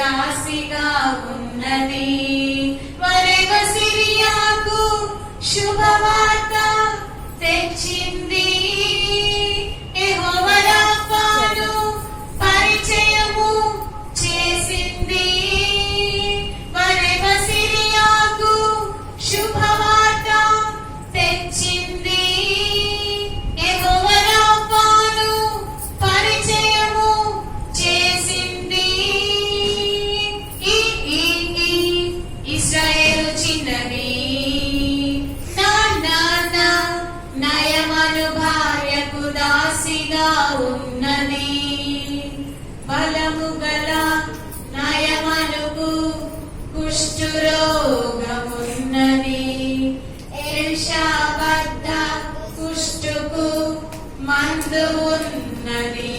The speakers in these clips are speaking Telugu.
దాసిగా ఉన్నది. వరెవ సిరియాకు శుభవార్త తెచ్చింది. యెహోవా రాఫాను పరిచయము చేసింది. వరెవ సిరియాకు శుభవార్త తెచ్చింది. యెహోవా రాఫాను పరిచయము చేసింది. ఇశ్రాయేలు చిన్నది నయమను భార్యకు దాసిగా ఉన్నది. బలము గల నయమనుకు కుష్ఠరోగమున్నది. ఎలీషా వద్ద కుష్ఠుకు మందు ఉన్నది.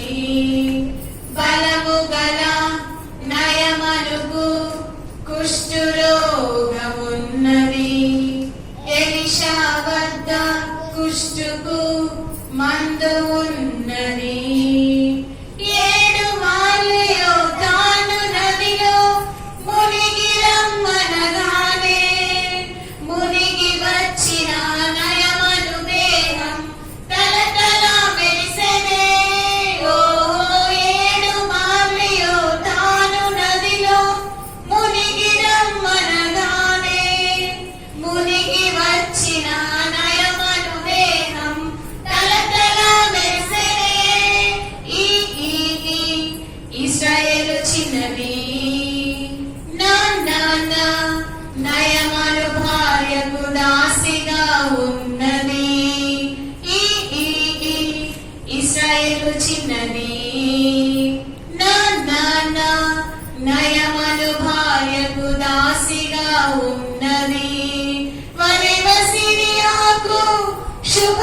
బలము గల నయమనుకు కుష్ఠరోగమున్నది. ఎలీషా వద్ద కుష్ఠుకు మందు ఉన్నది. 7 మార్లు యోర్దాను నదిలో మునిగి రమ్మనగానే మునిగి వచ్చిన నయమను దేహం తలతల మెరిసెనే. ఓహో 7 మార్లు యోర్దాను నదిలో మునిగి రమ్మనగానే మునిగి వచ్చిన నయమను దేహం తలతల మెరిసెనే. ఇశ్రాయేలు చిన్నది నయమను భార్యకు దాసిగా ఉన్నది. ఇశ్రాయేలు చిన్నది నయమను భార్యకు దాసిగా ఉన్నది. వరెవ సిరియాకు శుభ